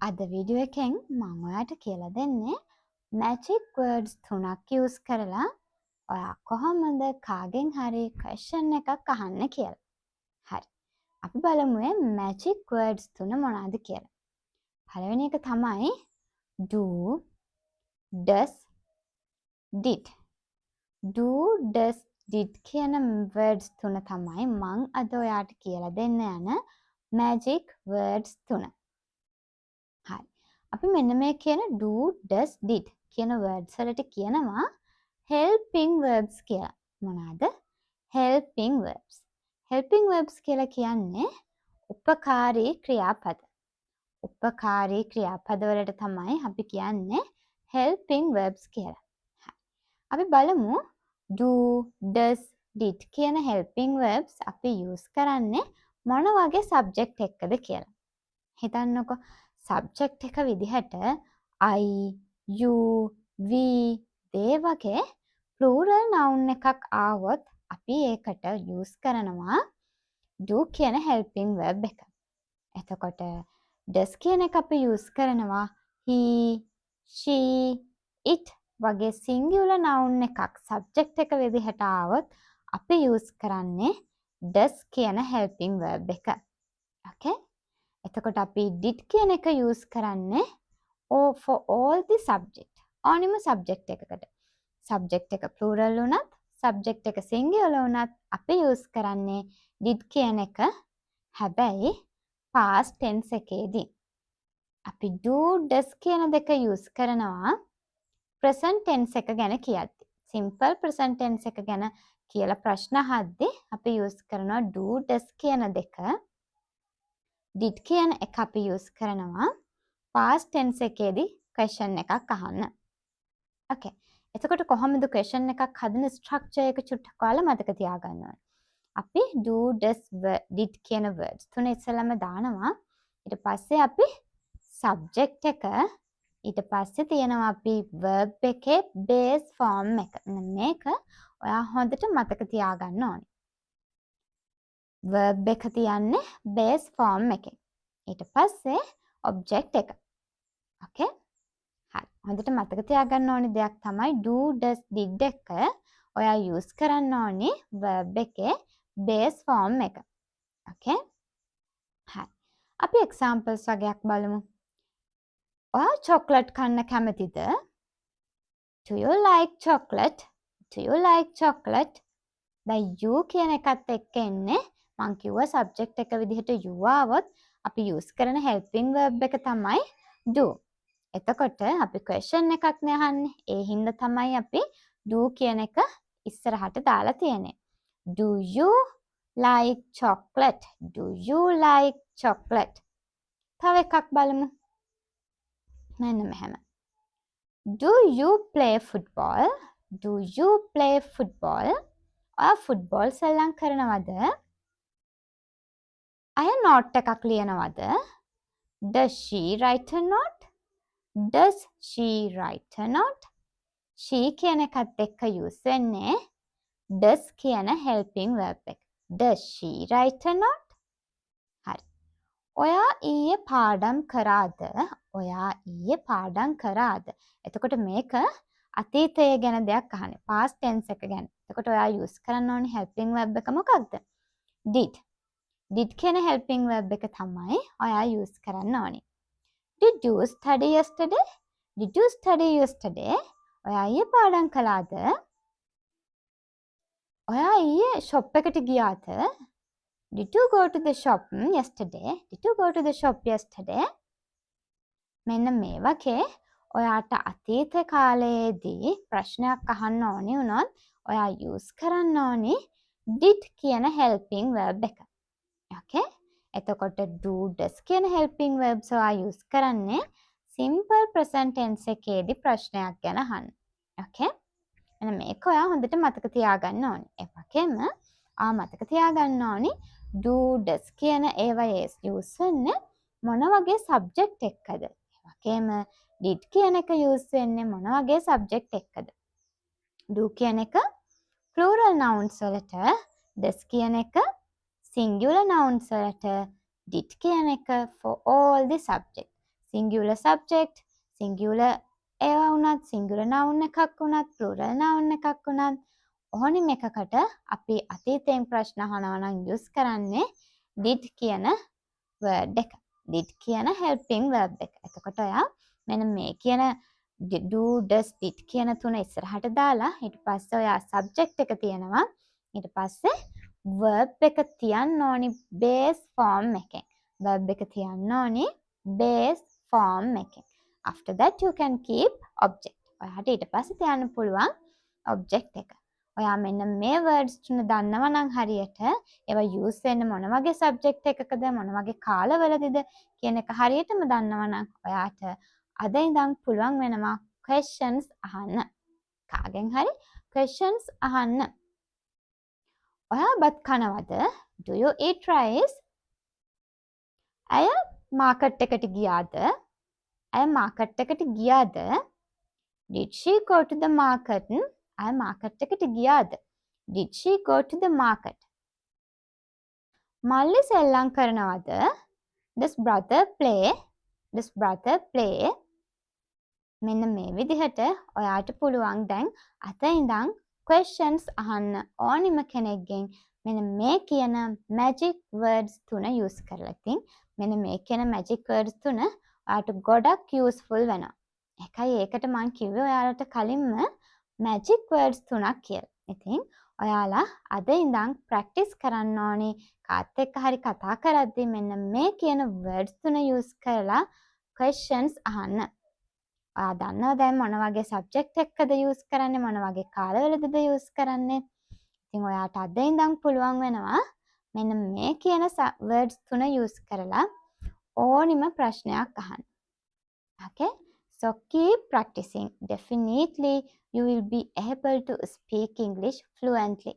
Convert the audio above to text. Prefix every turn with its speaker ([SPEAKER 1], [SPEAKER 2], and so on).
[SPEAKER 1] අද වීඩියෝ එකෙන් මම ඔයාලට කියලා දෙන්නේ magic words 3ක් use කරලා ඔයා කොහොමද කාගෙන් හරි question එකක් අහන්න කියලා. හරි. අපි බලමු මේ magic words 3 මොනවද කියලා. පළවෙනි එක තමයි do, does, did. do, does, did කියන words 3 තමයි මම අද ඔයාලට කියලා දෙන්න යන magic words 3. හරි. අපි මෙන්න මේ කියන do, does, did කියන words වලට කියනවා helping verbs කියලා. මොනවාද? helping verbs. helping verbs කියලා කියන්නේ උපකාරී ක්‍රියාපද. උපකාරී ක්‍රියාපද වලට තමයි අපි කියන්නේ helping verbs කියලා. හරි. අපි බලමු do, does, did කියන helping verbs අපි use කරන්නේ මොන වගේ subject එක්කද කියලා. හිතන්නකෝ subject එක විදිහට I, you, we, they වගේ plural noun එකක් ආවොත් අපි ඒකට use කරනවා do කියන helping verb එක. එතකොට does කියන එක අපි use කරනවා he, she, it වගේ singular noun එකක් subject එක විදිහට ආවොත් අපි use කරන්නේ does කියන helping verb එක. Okay? එතකොට අපි did කියන එක use කරන්නේ for all the subject. ඕනිම subject එකකට. subject එක plural වුණත්, subject එක singular වුණත් අපි use කරන්නේ did කියන එක. හැබැයි past tense එකේදී අපි do, does කියන දෙක use කරනවා present tense එක ගැන කියද්දි. simple present tense එක ගැන කියලා ප්‍රශ්න අහද්දි අපි use කරනවා do, does කියන දෙක. did කියන එක අපි use කරනවා past tense එකේදී question එකක් අහන්න. Okay. එතකොට කොහොමද question එකක් හදන structure එක චුට්ටක් ඔයාලා මතක තියාගන්න ඕනේ. අපි do, does, did කියන words තුන ඉස්සෙල්ලාම දානවා. ඊට පස්සේ අපි subject එක ඊට පස්සේ තියෙනවා අපි verb එකේ base form එක. මේක ඔයා හොඳට මතක තියාගන්න ඕනේ. verb එක තියන්නේ base form එකෙන්. ඊට පස්සේ object එක. Okay? හරි. හොඳට මතක තියාගන්න ඕනේ දෙයක් තමයි do, does, did එක ඔයා use කරන්න ඕනේ verb එකේ base form එක. Okay? හරි. අපි examples වගේක් බලමු. ඔයා chocolate කන්න කැමතිද? Do you like chocolate? Do you like chocolate? දැන් you කියන එකත් එක්ක එන්නේ මං කිව්වා subject එක විදිහට you ආවොත් අපි use කරන helping verb එක තමයි do. එතකොට අපි question එකක් නේ අහන්නේ. ඒ හින්දා තමයි අපි do කියන එක ඉස්සරහට දාලා තියෙන්නේ. Do you like chocolate? Do you like chocolate? තව එකක් බලමු. මෙන්න මෙහෙම. Do you play football? Do you play football? ඔයා ෆුට්බෝල් සෙල්ලම් කරනවද? අය නෝට් එකක් ලියනවද? Does she write a note? Does she write a note? she කියන එකත් එක්ක use වෙන්නේ does කියන helping verb එක. Does she write a note? හරි. ඔයා ඊයේ පාඩම් කරාද? ඔයා ඊයේ පාඩම් කරාද? එතකොට මේක අතීතය ගැන දෙයක් අහන්නේ. past tense එක ගැන. එතකොට ඔයා use කරන්න ඕනේ helping verb එක මොකක්ද? did. did කියන helping verb එක තමයි ඔයා use කරන්න ඕනේ. Did you study yesterday? Did you study yesterday? ඔයා ඊයේ පාඩම් කළාද? ඔයා ඊයේ shop එකට ගියාද? Did you go to the shop yesterday? Did you go to the shop yesterday? මෙන්න මේ වගේ ඔයාට අතීත කාලයේදී ප්‍රශ්නයක් අහන්න ඕනි වුණොත් ඔයා use කරන්න ඕනි did කියන helping verb එක. Okay? එතකොට do, does කියන helping verbs ඔයා use කරන්නේ simple present tense එකේදී ප්‍රශ්නයක් ගැන අහන්න. Okay? එහෙනම් මේක ඔයා හොඳට මතක තියාගන්න ඕනේ. ඒ වගේම මතක තියාගන්න ඕනි do, does කියන ඒවා use වෙන්නේ මොන වගේ subject එක්කද? ඒ වගේම did කියන එක use වෙන්නේ මොන වගේ subject එක්කද? do කියන එක plural nouns වලට, does කියන එක singular nouns වලට, did කියන එක for all the subject. singular subject, singular ඒවා වුණත්, singular noun එකක් වුණත්, plural noun එකක් වුණත් ඕනෙම එකකට අපි අතීතයෙන් ප්‍රශ්න අහනවා නම් use කරන්නේ did කියන word එක. did කියන helping verb එක. එතකොට ඔයා මෙන්න මේ කියන do, does, did කියන තුන ඉස්සරහට දාලා ඊට පස්සේ ඔයා subject එක තියෙනවා. ඊට පස්සේ verb එක තියන්න ඕනි base form එකෙන්. verb එක තියන්න ඕනි base form එකෙන්. after that you can keep object. ඔයාට ඊට පස්සේ තියන්න පුළුවන් object එක. ඔයා මෙන්න මේ words තුන දන්නවා නම් හරියට ඒවා use වෙන්නේ මොන වගේ subject එකකද මොන වගේ කාලවලදීද කියන එක හරියටම දන්නවා නම් ඔයාට අද ඉඳන් පුළුවන් වෙනවා questions අහන්න. කාගෙන් හරි questions අහන්න. ඔයා බත් කනවද? Do you eat rice? අය මාකට් එකට ගියාද? අය මාකට් එකට ගියාද? Did she go to the market? අය මාකට් එකට ගියාද? Did she go to the market? මල්ලි සෙල්ලම් කරනවද? Does brother play? Does brother play? මෙන්න මේ විදිහට ඔයාට පුළුවන් දැන් අත ඉඳන් questions අහන්න ඕනිම කෙනෙක්ගෙන් මෙන්න මේ කියන magic words තුන use කරලා. ඉතින් මෙන්න මේ කියන magic words තුන ඔයාට ගොඩක් useful වෙනවා. ඒකයි ඒකට මම කිව්වේ ඔයාලට කලින්ම magic words තුනක් කියලා. ඉතින් ඔයාලා අද ඉඳන් practice කරන්න ඕනි කාත් එක්ක හරි කතා කරද්දී මෙන්න මේ කියන words තුන use කරලා questions අහන්න. ඔයා දන්නවා දැන් මොන වගේ subject එකකද use කරන්නේ මොන වගේ කාලවලදද use කරන්නේ. ඉතින් ඔයාට අද ඉඳන් පුළුවන් වෙනවා මෙන්න මේ කියන words තුන use කරලා ඕනිම ප්‍රශ්නයක් අහන්න. Okay? So keep practicing. Definitely you will be able to speak English fluently.